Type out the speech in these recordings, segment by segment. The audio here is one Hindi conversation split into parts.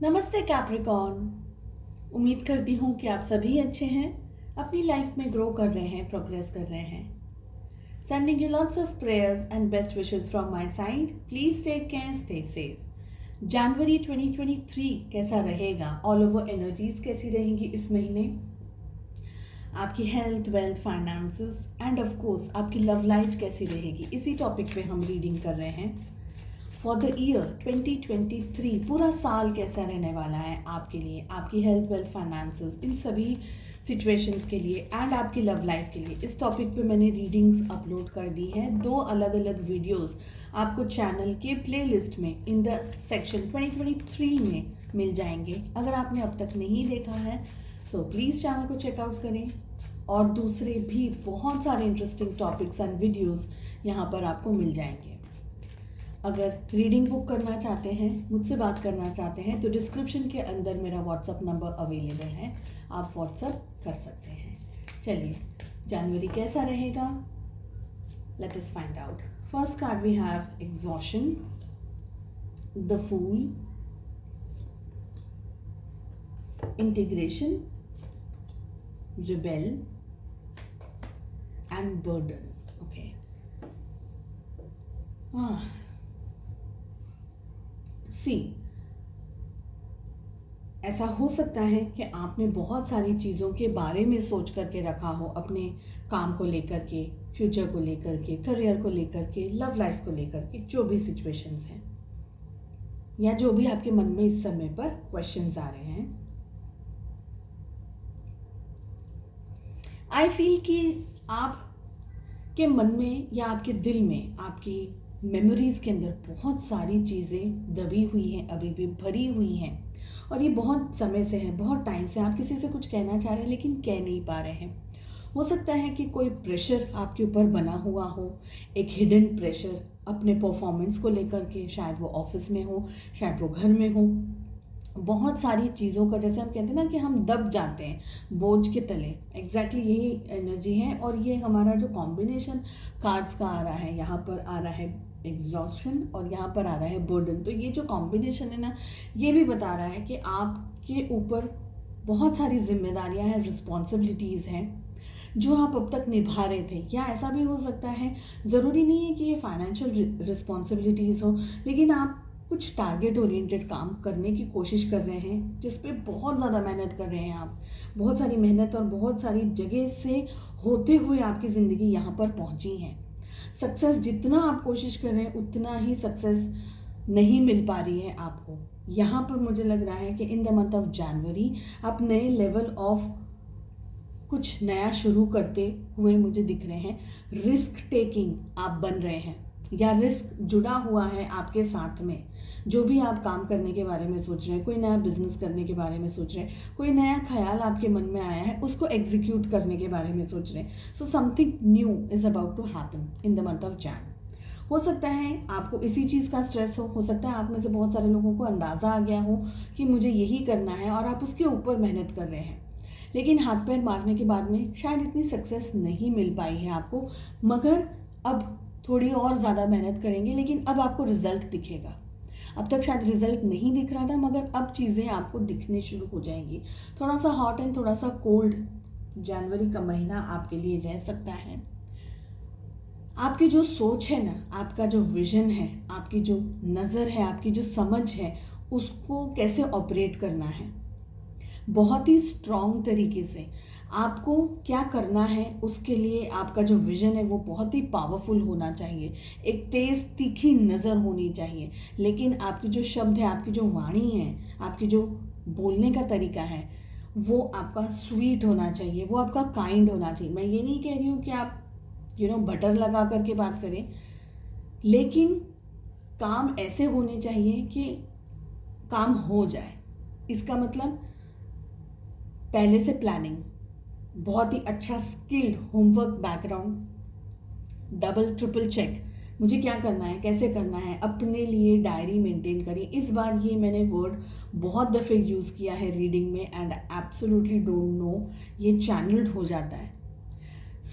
नमस्ते कैप्रिकॉर्न। उम्मीद करती हूँ कि आप सभी अच्छे हैं, अपनी लाइफ में ग्रो कर रहे हैं, प्रोग्रेस कर रहे हैं। Sending you lots of prayers and best wishes from my side. Please take care, stay safe. जनवरी 2023 कैसा रहेगा? ऑल ओवर एनर्जीज कैसी रहेंगी इस महीने? आपकी health, wealth, finances end of course आपकी लव लाइफ कैसी रहेगी? इसी टॉपिक पे हम रीडिंग कर रहे हैं। फॉर द ईयर 2023 पूरा साल कैसा रहने वाला है आपके लिए, आपकी हेल्थ, वेल्थ, फाइनेंसेस, इन सभी सिचुएशंस के लिए एंड आपकी लव लाइफ के लिए। इस टॉपिक पे मैंने रीडिंग्स अपलोड कर दी हैं, 2 अलग अलग वीडियोस आपको चैनल के प्लेलिस्ट में इन द सेक्शन 2023 में मिल जाएंगे। अगर आपने अब तक नहीं देखा है सो प्लीज़ चैनल को चेकआउट करें। और दूसरे भी बहुत सारे इंटरेस्टिंग टॉपिक्स एंड वीडियोस यहाँ पर आपको मिल जाएंगे। अगर रीडिंग बुक करना चाहते हैं, मुझसे बात करना चाहते हैं, तो डिस्क्रिप्शन के अंदर मेरा व्हाट्सअप नंबर अवेलेबल है, आप व्हाट्सअप कर सकते हैं। चलिए, जनवरी कैसा रहेगा, let us find out. First card we have exhaustion, the fool, integration, rebel and burden. Okay, see, ऐसा हो सकता है कि आपने बहुत सारी चीज़ों के बारे में सोच करके रखा हो, अपने काम को लेकर के, फ्यूचर को लेकर के, करियर को लेकर के, लव लाइफ को लेकर के, जो भी सिचुएशंस हैं या जो भी आपके मन में इस समय पर क्वेश्चंस आ रहे हैं। आई फील कि आप के मन में या आपके दिल में, आपकी मेमोरीज के अंदर बहुत सारी चीज़ें दबी हुई हैं, अभी भी भरी हुई हैं, और ये बहुत समय से है, बहुत टाइम से आप किसी से कुछ कहना चाह रहे हैं लेकिन कह नहीं पा रहे हैं। हो सकता है कि कोई प्रेशर आपके ऊपर बना हुआ हो, एक हिडन प्रेशर अपने परफॉर्मेंस को लेकर के, शायद वो ऑफिस में हो, शायद वो घर में हो। बहुत सारी चीज़ों का, जैसे हम कहते हैं ना कि हम दब जाते हैं बोझ के तले, एग्जैक्टली यही एनर्जी है। और ये हमारा जो कॉम्बिनेशन कार्ड्स का आ रहा है, यहाँ पर आ रहा है एग्जॉस्शन और यहाँ पर आ रहा है बर्डन, तो ये जो कॉम्बिनेशन है ना, ये भी बता रहा है कि आपके ऊपर बहुत सारी जिम्मेदारियां हैं, रिस्पॉन्सिबिलिटीज़ हैं जो आप अब तक निभा रहे थे। या ऐसा भी हो सकता है, ज़रूरी नहीं है कि ये फाइनेंशियल रिस्पॉन्सिबिलिटीज़ हो, लेकिन आप कुछ टारगेट ओरिएंटेड काम करने की कोशिश कर रहे हैं, जिस पे बहुत ज़्यादा मेहनत कर रहे हैं आप। बहुत सारी मेहनत और बहुत सारी जगह से होते हुए आपकी ज़िंदगी यहाँ पर पहुँची है। सक्सेस जितना आप कोशिश कर रहे हैं उतना ही सक्सेस नहीं मिल पा रही है आपको। यहाँ पर मुझे लग रहा है कि इन द मंथ ऑफ जनवरी आप नए लेवल ऑफ कुछ नया शुरू करते हुए मुझे दिख रहे हैं। रिस्क टेकिंग आप बन रहे हैं, या रिस्क जुड़ा हुआ है आपके साथ में। जो भी आप काम करने के बारे में सोच रहे हैं, कोई नया बिजनेस करने के बारे में सोच रहे हैं, कोई नया ख्याल आपके मन में आया है, उसको एग्जीक्यूट करने के बारे में सोच रहे हैं। So something new is about to happen in the month of Jan. हो सकता है आपको इसी चीज़ का स्ट्रेस हो सकता है आप में से बहुत सारे लोगों को अंदाज़ा आ गया हो कि मुझे यही करना है और आप उसके ऊपर मेहनत कर रहे हैं, लेकिन हाथ पैर मारने के बाद में शायद इतनी सक्सेस नहीं मिल पाई है आपको। मगर अब थोड़ी और ज़्यादा मेहनत करेंगे, लेकिन अब आपको रिजल्ट दिखेगा। अब तक शायद रिजल्ट नहीं दिख रहा था, मगर अब चीज़ें आपको दिखने शुरू हो जाएंगी। थोड़ा सा हॉट एंड थोड़ा सा कोल्ड जनवरी का महीना आपके लिए रह सकता है। आपकी जो सोच है ना, आपका जो विजन है, आपकी जो नज़र है, आपकी जो समझ है, उसको कैसे ऑपरेट करना है, बहुत ही स्ट्रॉन्ग तरीके से आपको क्या करना है, उसके लिए आपका जो विजन है वो बहुत ही पावरफुल होना चाहिए। एक तेज तीखी नज़र होनी चाहिए, लेकिन आपकी जो शब्द है, आपकी जो वाणी है, आपकी जो बोलने का तरीका है, वो आपका स्वीट होना चाहिए, वो आपका काइंड होना चाहिए। मैं ये नहीं कह रही हूँ कि आप बटर लगा करके बात करें, लेकिन काम ऐसे होने चाहिए कि काम हो जाए। इसका मतलब पहले से प्लानिंग, बहुत ही अच्छा skilled homework background, double triple check, मुझे क्या करना है, कैसे करना है, अपने लिए डायरी मेंटेन करिए। इस बार ये मैंने वर्ड बहुत दफ़े यूज़ किया है रीडिंग में, एंड एब्सोल्युटली डोंट नो, ये चैनल्ड हो जाता है।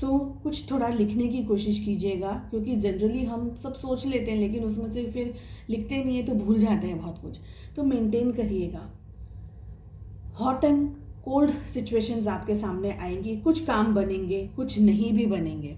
कुछ थोड़ा लिखने की कोशिश कीजिएगा, क्योंकि जनरली हम सब सोच लेते हैं लेकिन उसमें से फिर लिखते नहीं है तो भूल जाते हैं बहुत कुछ। तो मेंटेन करिएगा। हॉट एंड कोल्ड सिचुएशंस आपके सामने आएंगी, कुछ काम बनेंगे, कुछ नहीं भी बनेंगे,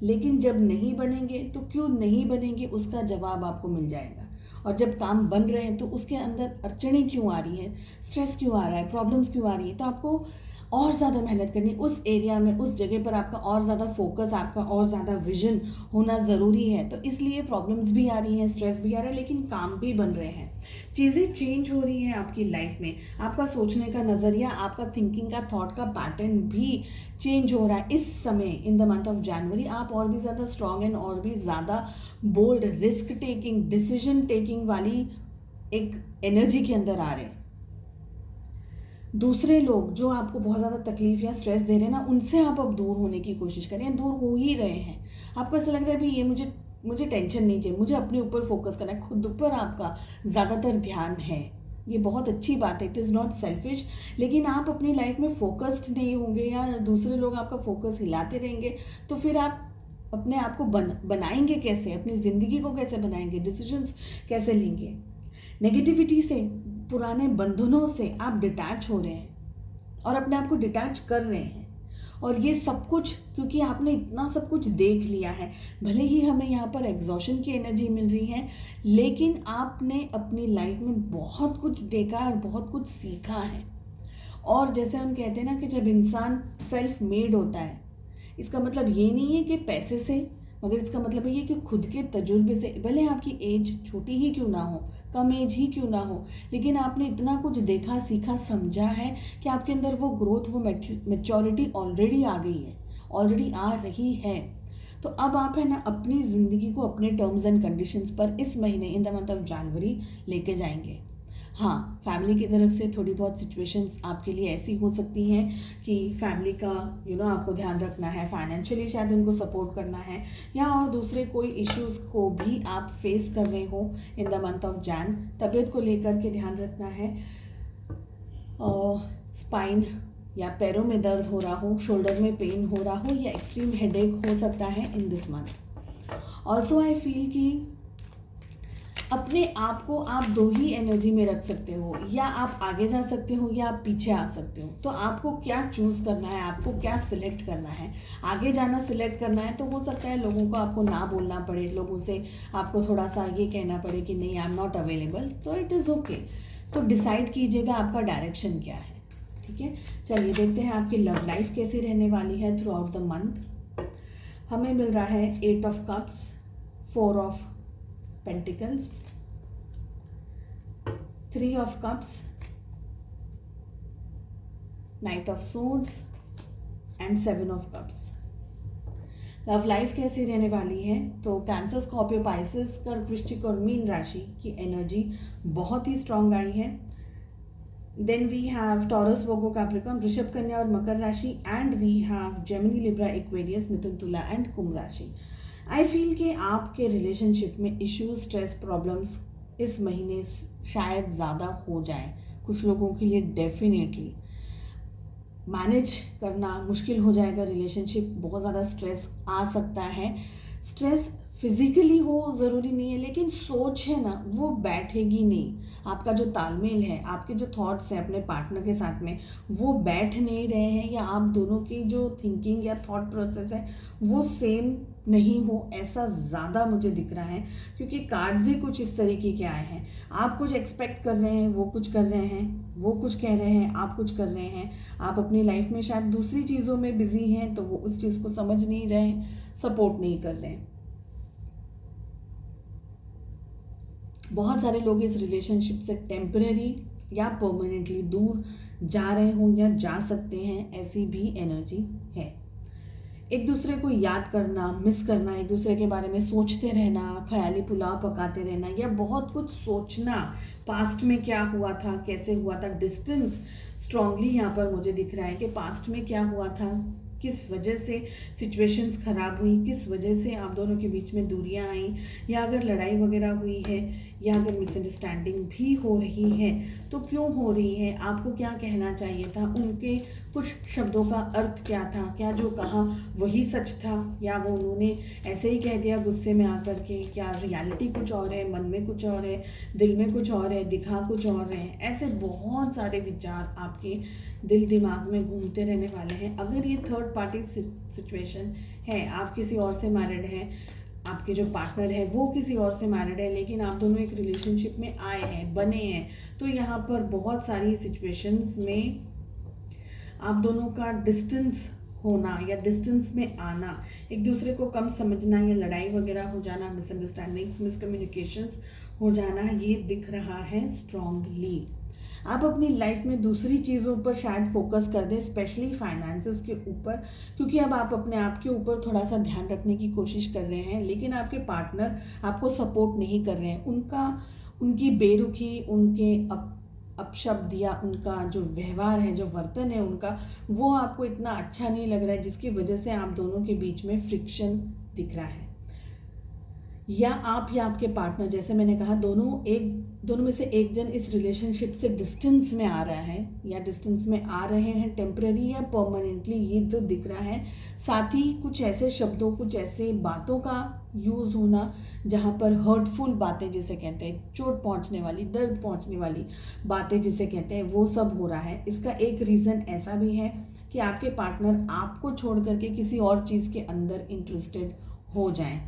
लेकिन जब नहीं बनेंगे तो क्यों नहीं बनेंगे उसका जवाब आपको मिल जाएगा। और जब काम बन रहे हैं तो उसके अंदर अड़चनें क्यों आ रही हैं, स्ट्रेस क्यों आ रहा है, प्रॉब्लम्स क्यों आ रही है, तो आपको और ज़्यादा मेहनत करनी, उस एरिया में, उस जगह पर आपका और ज़्यादा फोकस, आपका और ज़्यादा विजन होना ज़रूरी है। तो इसलिए प्रॉब्लम्स भी आ रही हैं, स्ट्रेस भी आ रहा है, लेकिन काम भी बन रहे हैं, चीज़ें चेंज हो रही हैं आपकी लाइफ में, आपका सोचने का नज़रिया, आपका थिंकिंग का, थॉट का पैटर्न भी चेंज हो रहा है। इस समय इन द मंथ ऑफ जनवरी आप और भी ज़्यादा स्ट्रांग एंड और भी ज़्यादा bold, risk taking, decision taking वाली एक एनर्जी के अंदर आ रहे हैं। दूसरे लोग जो आपको बहुत ज़्यादा तकलीफ या स्ट्रेस दे रहे हैं ना, उनसे आप अब दूर होने की कोशिश करें, दूर हो ही रहे हैं। आपको ऐसा लग रहा है भी ये मुझे टेंशन नहीं चाहिए, मुझे अपने ऊपर फोकस करना है, खुद पर आपका ज़्यादातर ध्यान है। ये बहुत अच्छी बात है, इट इज़ नॉट सेल्फिश। लेकिन आप अपनी लाइफ में फोकस्ड नहीं होंगे या दूसरे लोग आपका फोकस हिलाते रहेंगे तो फिर आप अपने आप को बनाएंगे कैसे, अपनी ज़िंदगी को कैसे बनाएंगे, डिसीजंस कैसे लेंगे। नेगेटिविटी से, पुराने बंधनों से आप डिटैच हो रहे हैं और अपने आप को डिटैच कर रहे हैं। और ये सब कुछ क्योंकि आपने इतना सब कुछ देख लिया है। भले ही हमें यहाँ पर एग्जॉशन की एनर्जी मिल रही है, लेकिन आपने अपनी लाइफ में बहुत कुछ देखा और बहुत कुछ सीखा है। और जैसे हम कहते हैं ना कि जब इंसान सेल्फ मेड होता है, इसका मतलब ये नहीं है कि पैसे से, मगर इसका मतलब ये कि खुद के तजुर्बे से, भले आपकी एज छोटी ही क्यों ना हो, कम एज ही क्यों ना हो, लेकिन आपने इतना कुछ देखा, सीखा, समझा है कि आपके अंदर वो ग्रोथ, वो मैच्योरिटी ऑलरेडी आ गई है, ऑलरेडी आ रही है। तो अब आप है ना अपनी ज़िंदगी को अपने टर्म्स एंड कंडीशंस पर इस महीने इन द मंथ ऑफ जनवरी लेके जाएंगे। हाँ, फैमिली की तरफ से थोड़ी बहुत सिचुएशंस आपके लिए ऐसी हो सकती हैं कि फैमिली का आपको ध्यान रखना है, फाइनेंशियली शायद उनको सपोर्ट करना है, या और दूसरे कोई इश्यूज़ को भी आप फेस कर रहे हो इन द मंथ ऑफ जैन। तबीयत को लेकर के ध्यान रखना है। स्पाइन या पैरों में दर्द हो रहा हो, शोल्डर में पेन हो रहा हो, या एक्सट्रीम हेडेक हो सकता है in this month. Also I feel कि अपने आप को आप दो ही एनर्जी में रख सकते हो, या आप आगे जा सकते हो या आप पीछे आ सकते हो। तो आपको क्या चूज़ करना है, आपको क्या सिलेक्ट करना है। आगे जाना सिलेक्ट करना है तो हो सकता है लोगों को आपको ना बोलना पड़े, लोगों से आपको थोड़ा सा ये कहना पड़े कि नहीं, आई एम नॉट अवेलेबल, तो इट इज़ ओके। तो डिसाइड कीजिएगा आपका डायरेक्शन क्या है। ठीक है, चलिए देखते हैं आपकी लव लाइफ कैसी रहने वाली है थ्रू आउट द मंथ। हमें मिल रहा है 8 of cups, 4 of pentacles, 3 of cups, Knight of Swords and 7 of cups। Love life कैसी रहने वाली है तो कैंसर, स्कॉर्पियो, पाइसेस, कर्क, वृश्चिक और मीन राशि की एनर्जी बहुत ही स्ट्रांग आई है। Then we have Taurus, Virgo, Capricorn, वृषभ, कन्या और मकर राशि, and we have Gemini, Libra, Aquarius, मिथुन, तुला एंड कुंभ राशि। आई फील कि आपके रिलेशनशिप में इश्यूज, स्ट्रेस, प्रॉब्लम्स इस महीने शायद ज़्यादा हो जाए। कुछ लोगों के लिए डेफिनेटली मैनेज करना मुश्किल हो जाएगा रिलेशनशिप, बहुत ज़्यादा स्ट्रेस आ सकता है। स्ट्रेस फिजिकली हो ज़रूरी नहीं है, लेकिन सोच है ना वो बैठेगी नहीं। आपका जो तालमेल है, आपके जो थॉट्स हैं अपने पार्टनर के साथ में, वो बैठ नहीं रहे हैं, या आप दोनों की जो थिंकिंग या थॉट प्रोसेस है वो सेम नहीं हो, ऐसा ज़्यादा मुझे दिख रहा है। क्योंकि कार्ड्स ही कुछ इस तरीके के आए हैं। आप कुछ एक्सपेक्ट कर रहे हैं, वो कुछ कर रहे हैं, वो कुछ कह रहे हैं, आप कुछ कर रहे हैं। आप अपनी लाइफ में शायद दूसरी चीज़ों में बिजी हैं तो वो उस चीज़ को समझ नहीं रहे हैं, सपोर्ट नहीं कर रहे हैं। बहुत सारे लोग इस रिलेशनशिप से टेम्परेरी या परमानेंटली दूर जा रहे हों या जा सकते हैं, ऐसी भी एनर्जी है। एक दूसरे को याद करना, मिस करना, एक दूसरे के बारे में सोचते रहना, ख्याली पुलाव पकाते रहना, या बहुत कुछ सोचना, पास्ट में क्या हुआ था, कैसे हुआ था। डिस्टेंस स्ट्रांगली यहाँ पर मुझे दिख रहा है कि पास्ट में क्या हुआ था, किस वजह से सिचुएशंस ख़राब हुई, किस वजह से आप दोनों के बीच में दूरियां आई, या अगर लड़ाई वगैरह हुई है, या अगर मिसअंडरस्टैंडिंग भी हो रही है तो क्यों हो रही है, आपको क्या कहना चाहिए था, उनके कुछ शब्दों का अर्थ क्या था, क्या जो कहा वही सच था या वो उन्होंने ऐसे ही कह दिया गुस्से में आकर के, क्या रियलिटी कुछ और है, मन में कुछ और है, दिल में कुछ और है, दिखा कुछ और रहे हैं। ऐसे बहुत सारे विचार आपके दिल दिमाग में घूमते रहने वाले हैं। अगर ये थर्ड पार्टी सिचुएशन है, आप किसी और से मैरिड हैं, आपके जो पार्टनर है वो किसी और से मैरिड है, लेकिन आप दोनों एक रिलेशनशिप में आए हैं, बने हैं, तो यहाँ पर बहुत सारी सिचुएशंस में आप दोनों का डिस्टेंस होना या डिस्टेंस में आना, एक दूसरे को कम समझना या लड़ाई वगैरह हो जाना, मिसअंडरस्टैंडिंग्स, मिसकम्युनिकेशंस हो जाना, ये दिख रहा है स्ट्रांगली। आप अपनी लाइफ में दूसरी चीज़ों पर शायद फोकस कर दें, स्पेशली फाइनेंसेस के ऊपर, क्योंकि अब आप अपने आप के ऊपर थोड़ा सा ध्यान रखने की कोशिश कर रहे हैं, लेकिन आपके पार्टनर आपको सपोर्ट नहीं कर रहे हैं। उनकी बेरुखी, उनके अपशब्द या उनका जो व्यवहार है, जो वर्तन है उनका, वो आपको इतना अच्छा नहीं लग रहा है, जिसकी वजह से आप दोनों के बीच में फ्रिक्शन दिख रहा है। या आप या आपके पार्टनर, जैसे मैंने कहा, दोनों में से एक जन इस रिलेशनशिप से डिस्टेंस में आ रहा है या डिस्टेंस में आ रहे हैं, टेम्पररी या परमानेंटली, ये तो दिख रहा है। साथ ही कुछ ऐसे शब्दों, कुछ ऐसे बातों का यूज़ होना जहाँ पर हर्टफुल बातें जिसे कहते हैं, चोट पहुँचने वाली, दर्द पहुँचने वाली बातें जिसे कहते हैं, वो सब हो रहा है। इसका एक रीज़न ऐसा भी है कि आपके पार्टनर आपको छोड़ करके किसी और चीज़ के अंदर इंटरेस्टेड हो जाएं,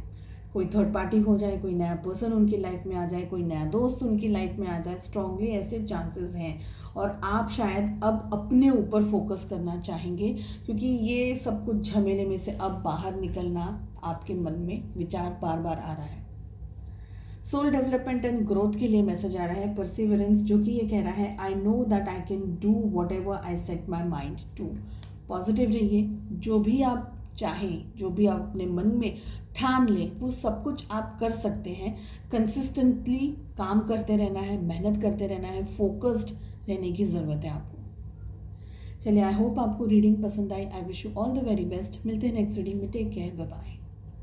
कोई थर्ड पार्टी हो जाए, कोई नया पर्सन उनकी लाइफ में आ जाए, कोई नया दोस्त उनकी लाइफ में आ जाए, स्ट्रांगली ऐसे चांसेस हैं। और आप शायद अब अपने ऊपर फोकस करना चाहेंगे, क्योंकि ये सब कुछ झमेले में से अब बाहर निकलना आपके मन में विचार बार बार आ रहा है। सोल डेवलपमेंट एंड ग्रोथ के लिए मैसेज आ रहा है परसिवरेंस, जो कि ये कह रहा है I know that I can do whatever I set my mind to. Positive रहिए, जो भी आप चाहें, जो भी आप अपने मन में ठान लें, वो सब कुछ आप कर सकते हैं। कंसिस्टेंटली काम करते रहना है, मेहनत करते रहना है, फोकस्ड रहने की ज़रूरत है आपको। चलिए, आई होप आपको रीडिंग पसंद आई। I wish you all the very best. मिलते हैं नेक्स्ट रीडिंग में। Take care, bye bye.